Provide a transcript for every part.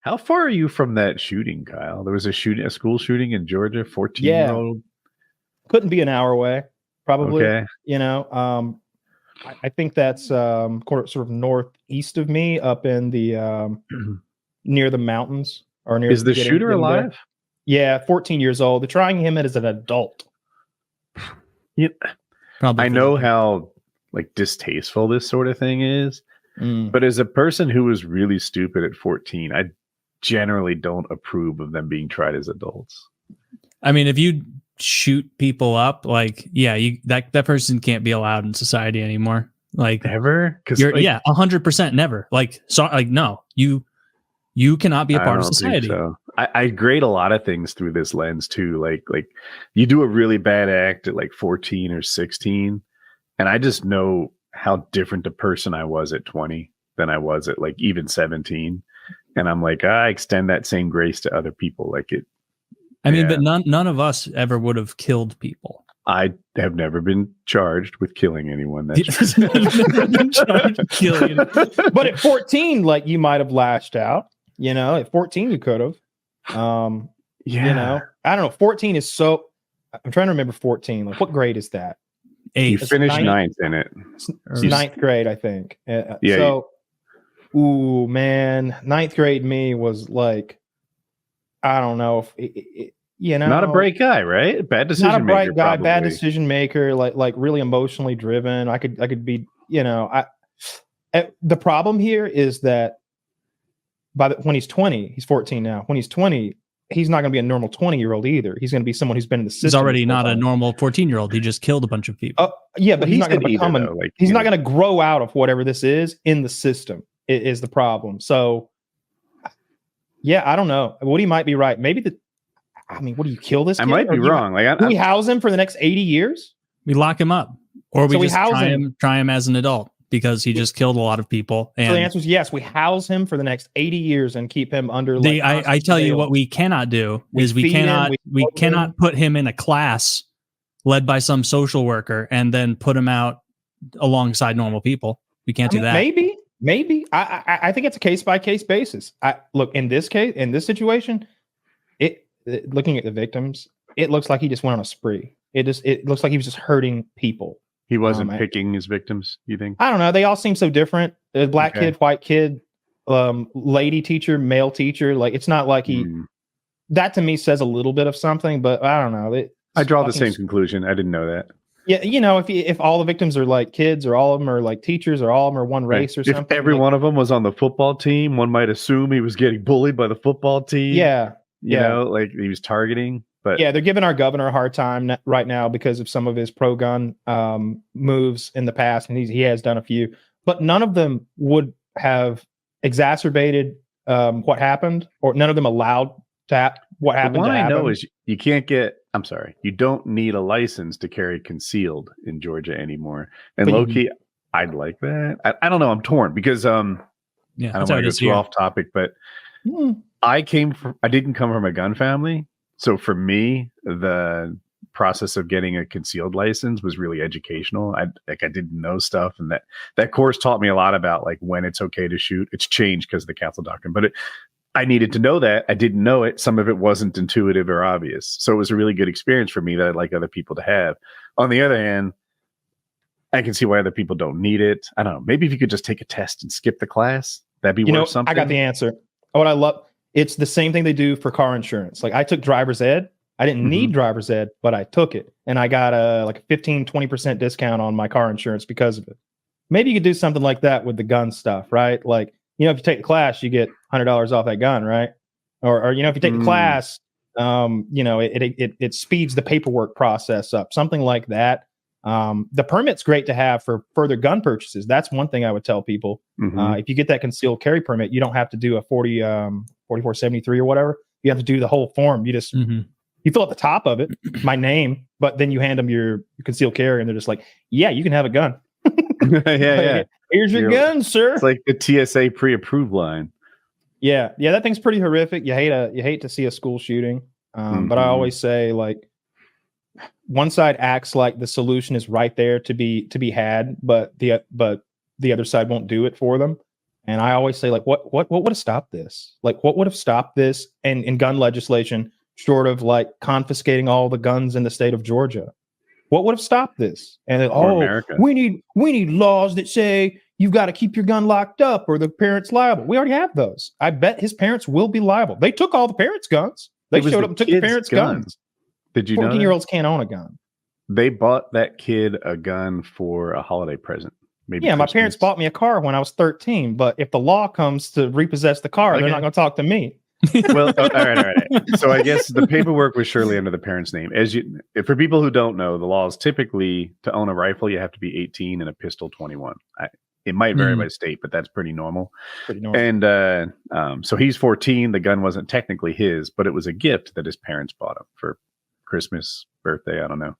How far are you from that shooting, Kyle? There was a school shooting in Georgia, 14-year-old. Couldn't be an hour away, probably. Okay. I think that's sort of northeast of me, up in the near the mountains, or near. Is the shooter alive? Yeah, 14 years old. They're trying him as an adult. Yep. I know how distasteful this sort of thing is, but as a person who was really stupid at 14, I generally don't approve of them being tried as adults. I mean, if you shoot people up, that person can't be allowed in society anymore. Ever? 100% never. No, you cannot be a part of society. So. I grade a lot of things through this lens too. Like you do a really bad act at 14 or 16, and I just know how different a person I was at 20 than I was at even 17. And I'm I extend that same grace to other people. But none of us ever would have killed people. I have never been charged with killing anyone. That's never been charged with killing. But at 14, you might have lashed out. At 14 you could have. I don't know. 14 is so. I'm trying to remember 14. What grade is that? 8. You finished ninth in it. It's ninth grade, I think. So. Ooh, man, ninth grade me was I don't know if not a bright guy, right? Bad decision maker. Not a bright guy, probably. Bad decision maker, really emotionally driven. I could be, the problem here is that when he's 20, he's 14 now. When he's 20, he's not going to be a normal 20-year-old either. He's going to be someone who's been in the system. He's already not a normal 14-year-old. He just killed a bunch of people. But he's not going to become he's not going to grow out of whatever this is in the system. Is the problem. So I don't know. Woody might be right. Maybe what do you kill this kid? I might be wrong. Do we house him for the next 80 years? We lock him up, or we just try him as an adult because he just killed a lot of people. And so the answer is yes. We house him for the next 80 years and keep him under. I tell you what we cannot do is we cannot put him in a class led by some social worker and then put him out alongside normal people. We can't do that. Maybe I think it's a case-by-case basis. Look, in this case, in this situation, looking at the victims, it looks like he just went on a spree. It looks like he was just hurting people. He wasn't picking his victims, you think? I don't know. They all seem so different. A black kid, white kid, lady teacher, male teacher. It's not like he. That to me says a little bit of something, but I don't know. I draw the same conclusion. I didn't know that. Yeah, if all the victims are kids, or all of them are teachers, or all of them are one race or something. If every one of them was on the football team, one might assume he was getting bullied by the football team. Yeah, he was targeting. But they're giving our governor a hard time right now because of some of his pro-gun moves in the past, and he has done a few, but none of them would have exacerbated what happened, or none of them allowed what happened. What I know is you can't get. I'm sorry, you don't need a license to carry concealed in Georgia anymore. And low-key, I'd like that. I don't know. I'm torn because I don't want to go too off topic, but I didn't come from a gun family. So for me, the process of getting a concealed license was really educational. I didn't know stuff, and that course taught me a lot about when it's okay to shoot. It's changed because of the council doctrine, but I needed to know that. I didn't know it. Some of it wasn't intuitive or obvious. So it was a really good experience for me that I'd like other people to have. On the other hand, I can see why other people don't need it. I don't know. Maybe if you could just take a test and skip the class, that'd be worth something. I got the answer. What I love, it's the same thing they do for car insurance. I took driver's ed. I didn't need driver's ed, but I took it. And I got a 15, 20% discount on my car insurance because of it. Maybe you could do something like that with the gun stuff, right? If you take the class, you get $100 off that gun, right? Or if you take the class, it speeds the paperwork process up, something like that. The permit's great to have for further gun purchases. That's one thing I would tell people. If you get that concealed carry permit, you don't have to do a 4473 or whatever. You have to do the whole form. You just you fill at the top of it, my name, but then you hand them your concealed carry, and they're just like, "Yeah, you can have a gun." yeah. Here's your gun, sir. It's like the TSA pre-approved line. Yeah, that thing's pretty horrific. You hate to see a school shooting, but I always say one side acts like the solution is right there to be had, but the other side won't do it for them. And I always say, like, what would have stopped this? Like, what would have stopped this in gun legislation, short of like confiscating all the guns in the state of Georgia? What would have stopped this? And America. we need laws that say you've got to keep your gun locked up or the parent's liable. We already have those. I bet his parents will be liable. They took all the parents' guns. They showed up and took the parents' guns. Did you know 14-year-olds can't own a gun? They bought that kid a gun for a holiday present. Maybe yeah, Christmas. My parents bought me a car when I was 13, but if the law comes to repossess the car, they're not going to talk to me. Well, all right. So I guess the paperwork was surely under the parent's name. For people who don't know, the law is typically to own a rifle, you have to be 18 and a pistol 21. It might vary by state, but that's pretty normal. And so he's 14. The gun wasn't technically his, but it was a gift that his parents bought him for Christmas, birthday. I don't know.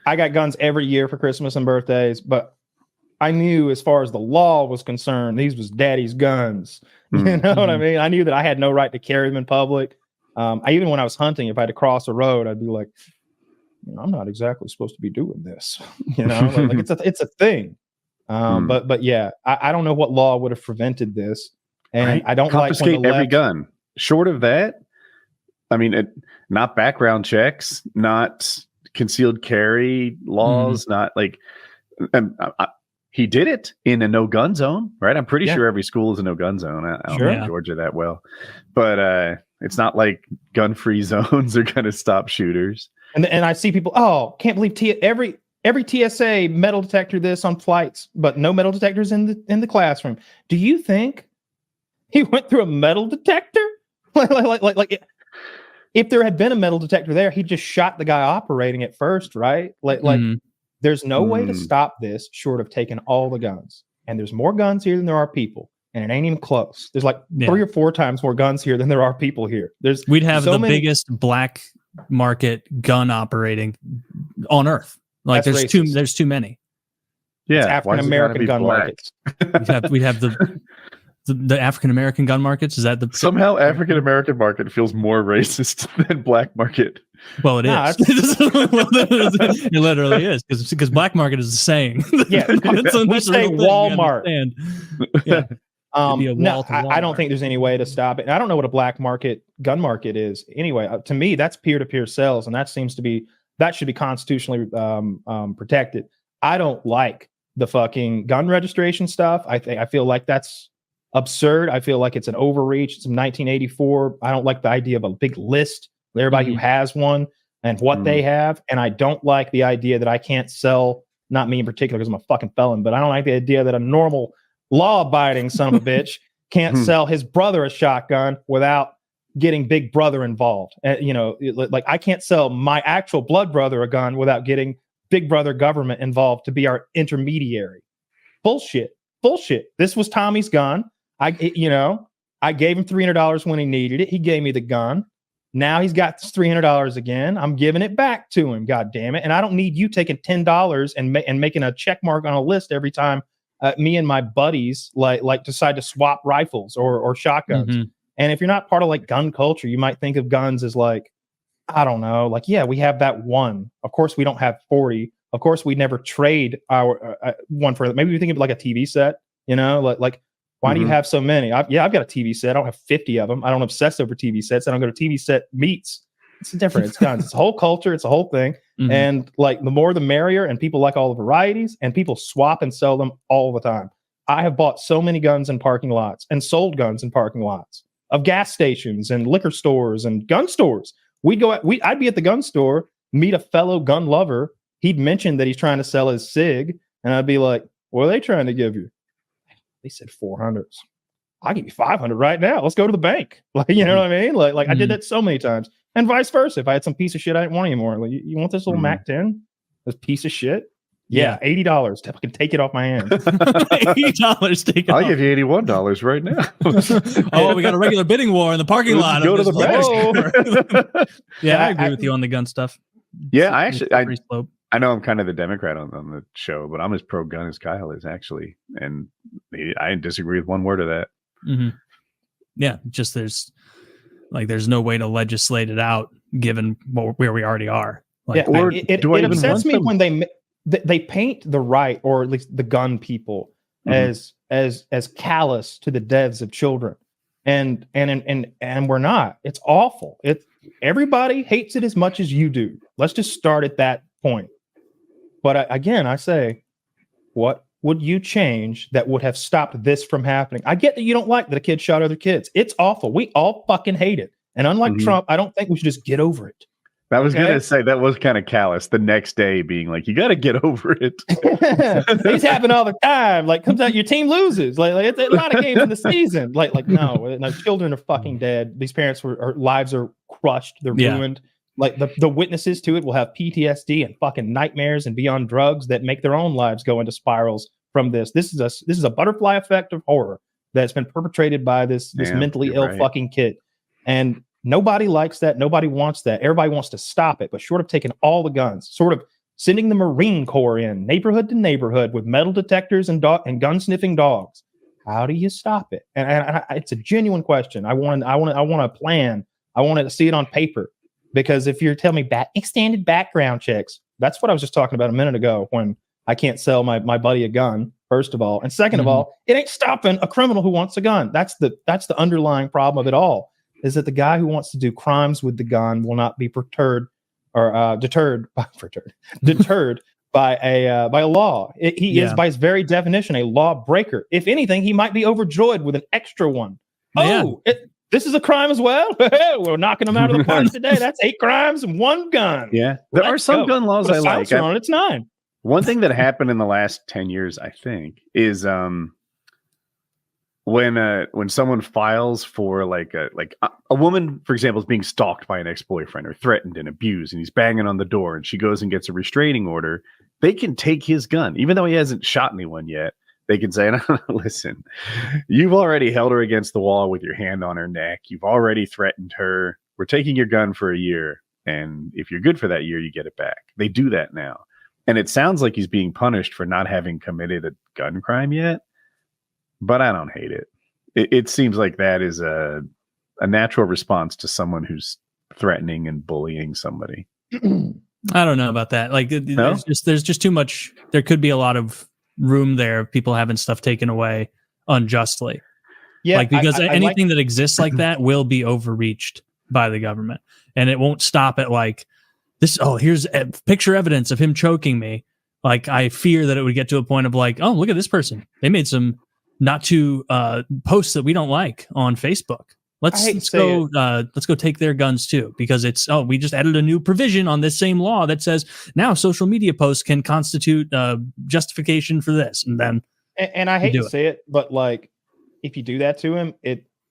I got guns every year for Christmas and birthdays, but I knew as far as the law was concerned, these was daddy's guns. You know what I mean? I knew that I had no right to carry them in public. Even when I was hunting, if I had to cross a road, I'd be like, I'm not exactly supposed to be doing this. Like it's a thing. But yeah, I don't know what law would have prevented this. And right? I don't confiscate like every gun. Short of that, I mean, not background checks, not concealed carry laws, not like he did it in a no gun zone, right? I'm pretty sure every school is a no gun zone. I don't know Georgia that well, but it's not like gun free zones are going to stop shooters. And I see people, can't believe every TSA metal detector this on flights, but no metal detectors in the classroom. Do you think he went through a metal detector? Like if there had been a metal detector there, he just shot the guy operating it first, right? There's no way to stop this short of taking all the guns. And there's more guns here than there are people. And it ain't even close. There's like 3 or 4 times more guns here than there are people here. We'd have the biggest black market gun operating on Earth. Like there's too many. Yeah, African American gun markets. We'd have the African American gun markets. Is that somehow African American market feels more racist than black market? Well, it is. It literally is because black market is the saying. Yeah, we say Walmart. Yeah. I don't think there's any way to stop it. And I don't know what a black market gun market is. Anyway, to me, that's peer-to-peer sales, and that should be constitutionally protected. I don't like the fucking gun registration stuff. I feel like that's absurd. I feel like it's an overreach. It's from 1984. I don't like the idea of a big list of everybody who has one and what they have. And I don't like the idea that I can't sell, not me in particular, because I'm a fucking felon, but I don't like the idea that a normal law-abiding son of a bitch can't sell his brother a shotgun without getting Big Brother involved. Like I can't sell my actual blood brother a gun without getting Big Brother government involved to be our intermediary. Bullshit. This was Tommy's gun. I gave him $300 when he needed it. He gave me the gun. Now he's got $300 again. I'm giving it back to him. God damn it. And I don't need you taking $10 and making a check mark on a list every time me and my buddies like decide to swap rifles or shotguns. And if you're not part of like gun culture, you might think of guns as like, I don't know, like, yeah, we have that one. Of course, we don't have 40. Of course, we never trade our one for, maybe we think of like a TV set, like why do you have so many? I've got a TV set. I don't have 50 of them. I don't obsess over TV sets. I don't go to TV set meets. It's different. It's guns. It's a whole culture. It's a whole thing. And like the more the merrier, and people like all the varieties, and people swap and sell them all the time. I have bought so many guns in parking lots and sold guns in parking lots of gas stations and liquor stores and gun stores. I'd be at the gun store, meet a fellow gun lover. He'd mention that he's trying to sell his SIG, and I'd be like, what are they trying to give you? They said 400s. I'll give you 500 right now. Let's go to the bank. Like, you know what I mean? Like I did that so many times. And vice versa. If I had some piece of shit I didn't want anymore, like, you want this little Mac 10? This piece of shit? Yeah, $80. I can take it off my hands. $80. Take it I'll give you $81 right now. Oh, we got a regular bidding war in the parking lot. Go to the bank. Yeah, I agree with you on the gun stuff. Yeah, I know I'm kind of the Democrat on the show, but I'm as pro-gun as Kyle is, actually. And I disagree with one word of that. Yeah, just there's no way to legislate it out given where we already are. Like, it upsets me when they paint the right, or at least the gun people, as as callous to the deaths of children, and we're not. It's awful. Everybody hates it as much as you do. Let's just start at that point. But again, I say, what would you change that would have stopped this from happening? I get that you don't like that a kid shot other kids. It's awful. We all fucking hate it. And unlike Trump, I don't think we should just get over it. I was going to say that was kind of callous. The next day being like, you got to get over it. These happen all the time. Like, comes out, your team loses. Like it's a lot of games in the season. Like no, children are fucking dead. These parents lives are crushed. They're ruined. Like the witnesses to it will have PTSD and fucking nightmares and be on drugs that make their own lives go into spirals from this. This is a butterfly effect of horror that's been perpetrated by this mentally ill fucking kid. And nobody likes that. Nobody wants that. Everybody wants to stop it. But short of taking all the guns, sort of sending the Marine Corps in neighborhood to neighborhood with metal detectors and gun sniffing dogs, how do you stop it? And it's a genuine question. I want a plan. I want to see it on paper. Because if you're telling me extended background checks, that's what I was just talking about a minute ago when I can't sell my buddy a gun, first of all. And second of all, it ain't stopping a criminal who wants a gun. That's the underlying problem of it all, is that the guy who wants to do crimes with the gun will not be deterred by a law. He is, by his very definition, a law breaker. If anything, he might be overjoyed with an extra one. This is a crime as well. We're knocking them out of the park today. That's 8 crimes and 1 gun. Yeah, there are some gun laws I like. It's 9. One thing that happened in the last 10 years, I think, is when someone files for like a woman, for example, is being stalked by an ex-boyfriend or threatened and abused, and he's banging on the door, and she goes and gets a restraining order. They can take his gun, even though he hasn't shot anyone yet. They can say, listen, you've already held her against the wall with your hand on her neck. You've already threatened her. We're taking your gun for a year. And if you're good for that year, you get it back. They do that now. And it sounds like he's being punished for not having committed a gun crime yet. But I don't hate it. It seems like that is a natural response to someone who's threatening and bullying somebody. I don't know about that. Like, there's just too much. There could be a lot of room there of people having stuff taken away unjustly. Yeah, like, because anything that exists like that will be overreached by the government, and it won't stop at like this. Oh, here's picture evidence of him choking me. Like, I fear that it would get to a point of like, oh, look at this person. They made some not to posts that we don't like on Facebook. Let's go take their guns too, because we just added a new provision on this same law that says now social media posts can constitute justification for this. And then, and I hate to say it, but like, if you do that to him,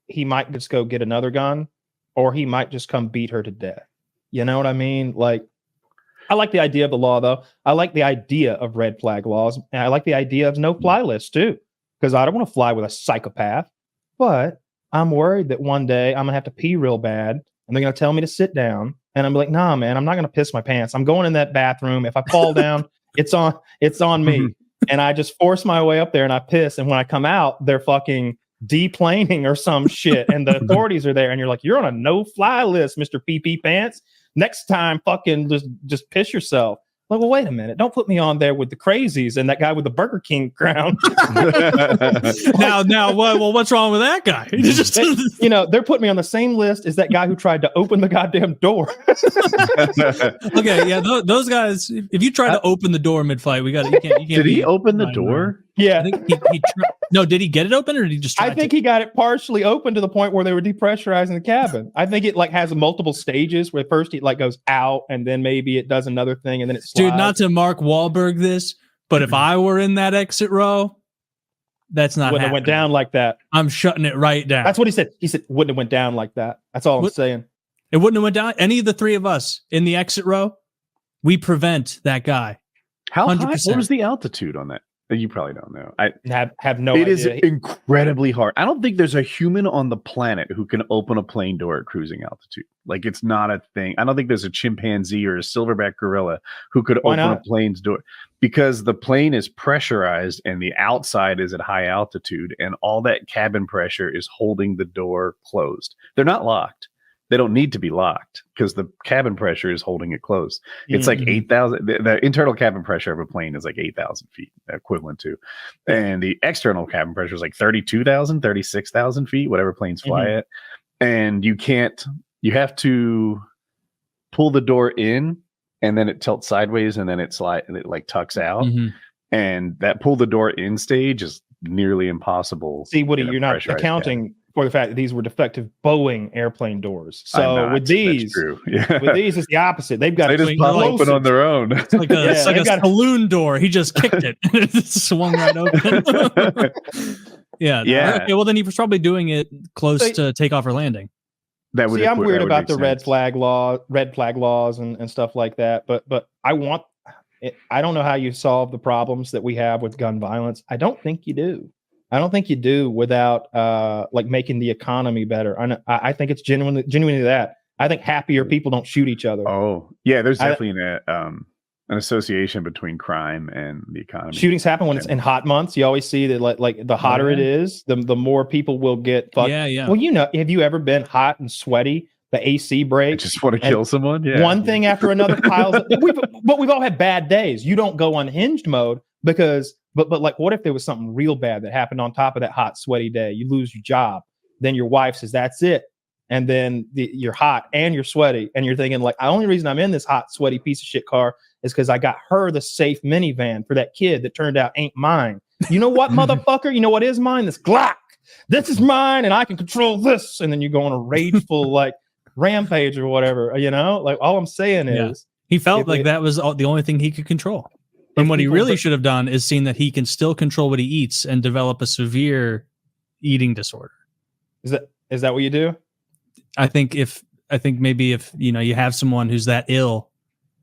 he might just go get another gun, or he might just come beat her to death. You know what I mean? Like, I like the idea of the law, though. I like the idea of red flag laws, and I like the idea of no fly lists too, because I don't want to fly with a psychopath, but I'm worried that one day I'm going to have to pee real bad, and they're going to tell me to sit down. And I'm like, nah, man, I'm not going to piss my pants. I'm going in that bathroom. If I fall down, it's on me. And I just force my way up there and I piss. And when I come out, they're fucking deplaning or some shit. And the authorities are there. And you're like, you're on a no-fly list, Mr. PP Pants. Next time, fucking just piss yourself. Like, well, wait a minute. Don't put me on there with the crazies and that guy with the Burger King crown. now, what's wrong with that guy? They're putting me on the same list as that guy who tried to open the goddamn door. Okay, yeah, those guys. If you try to open the door mid-flight, you can't. Did he open the door? Yeah. I think no, did he get it open or did he just try I think he got it partially open to the point where they were depressurizing the cabin. I think it like has multiple stages where first it like goes out and then maybe it does another thing and then it slides. Dude, not to Mark Wahlberg this, but if I were in that exit row, that's not wouldn't happening. Have went down like that. I'm shutting it right down. That's what he said. He said wouldn't have went down like that. That's all I'm saying. It wouldn't have went down. Any of the three of us in the exit row, we prevent that guy. How 100%. High? What was the altitude on that? You probably don't know. I have no idea. It is incredibly hard. I don't think there's a human on the planet who can open a plane door at cruising altitude. Like, it's not a thing. I don't think there's a chimpanzee or a silverback gorilla who could open a plane's door, because the plane is pressurized and the outside is at high altitude and all that cabin pressure is holding the door closed. They're not locked. they don't need to be locked because the cabin pressure is holding it close. It's like 8,000. The internal cabin pressure of a plane is like 8,000 feet, equivalent to, and the external cabin pressure is like 32,000, 36,000 feet, whatever planes fly at. And you have to pull the door in, and then it tilts sideways, and then it like tucks out. And that pull the door in stage is nearly impossible. See, Woody, you're not accounting for the fact that these were defective Boeing airplane doors. So with these, with these, it's the opposite. They just pop open on their own. It's like a saloon door. He just kicked it. It swung right open. Yeah. Okay. Well, then he was probably doing it close to takeoff or landing. I'm weird about the red flag laws and stuff like that. But I don't know how you solve the problems that we have with gun violence. I don't think you do. I don't think you do without like making the economy better. I think it's genuinely that. I think happier people don't shoot each other. Oh, yeah. There's definitely an association between crime and the economy. Shootings happen when it's in hot months. You always see that like the hotter it is, the more people will get fucked. Yeah. Well, have you ever been hot and sweaty? The AC breaks. I just want to kill someone. Yeah. One thing after another piles up. But we've all had bad days. You don't go unhinged mode because, but like, what if there was something real bad that happened on top of that hot, sweaty day? You lose your job. Then your wife says, that's it. And then you're hot and you're sweaty. And you're thinking like, the only reason I'm in this hot, sweaty piece of shit car is because I got her the safe minivan for that kid that turned out ain't mine. You know what, motherfucker? You know what is mine? This Glock. This is mine and I can control this. And then you go on a rageful, like, rampage or whatever, like all I'm saying is he felt like that was the only thing he could control. And what he really should have done is seen that he can still control what he eats and develop a severe eating disorder. Is that what you do? I think maybe if you have someone who's that ill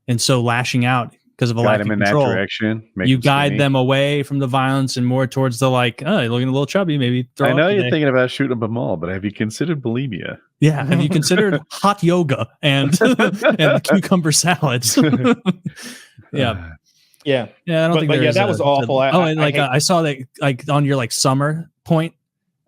and so lashing out because of a lack of control, that direction, you guide them away from the violence and more towards the like, oh, you're looking a little chubby, maybe I know you're thinking about shooting up a mall, but have you considered bulimia? Yeah, have you considered hot yoga and cucumber salads? Yeah. I don't think that was awful. I saw that like on your like summer point.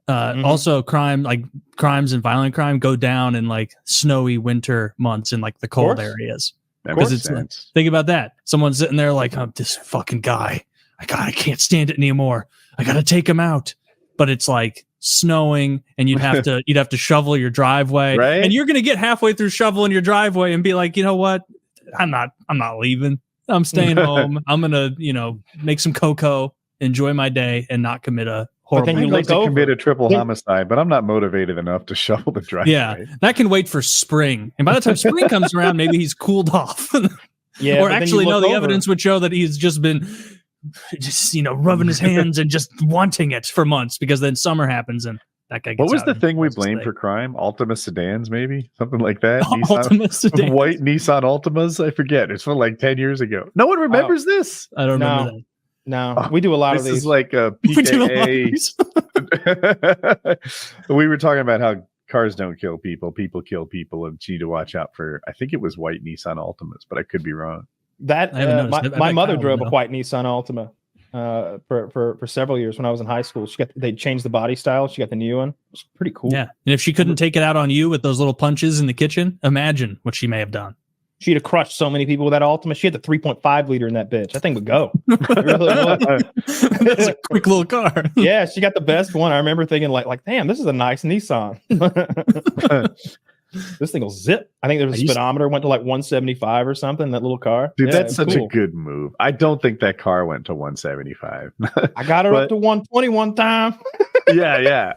Also, crimes and violent crime go down in like snowy winter months in like the cold areas. Because it's like, think about that. Someone's sitting there like, oh, this fucking guy. I can't stand it anymore. I gotta take him out. But it's like snowing, and you'd have to shovel your driveway, right? And you're gonna get halfway through shoveling your driveway and be like, you know what? I'm not leaving. I'm staying home. I'm gonna make some cocoa, enjoy my day, and not commit a horrible. But then you like to commit a triple homicide, but I'm not motivated enough to shovel the driveway. Yeah, that can wait for spring, and by the time spring comes around, maybe he's cooled off. Yeah, or actually, no. The evidence would show that he's just been rubbing his hands and just wanting it for months, because then summer happens and that guy gets What was the thing we blamed for crime? Ultima sedans, maybe? Something like that? Ultima sedans. White Nissan Ultimas? I forget. It's from like 10 years ago. No one remembers this. I don't remember that. No, we do a lot of these. This is like a PKA. We were talking about how cars don't kill people. People kill people, and you need to watch out for, I think it was white Nissan Ultimas, but I could be wrong. That my mother drove a white Nissan Altima for several years when I was in high school. They changed the body style. She got the new one. It was pretty cool. Yeah, and if she couldn't take it out on you with those little punches in the kitchen, imagine what she may have done. She'd have crushed so many people with that Altima. She had the 3.5 liter in that bitch. That thing would go. It's a quick little car. Yeah, she got the best one. I remember thinking like, damn, this is a nice Nissan. This thing will zip. I think there was a speedometer went to like 175 or something. That little car, dude. That's such a good move. I don't think that car went to 175. I got her up to 120 one time. Yeah.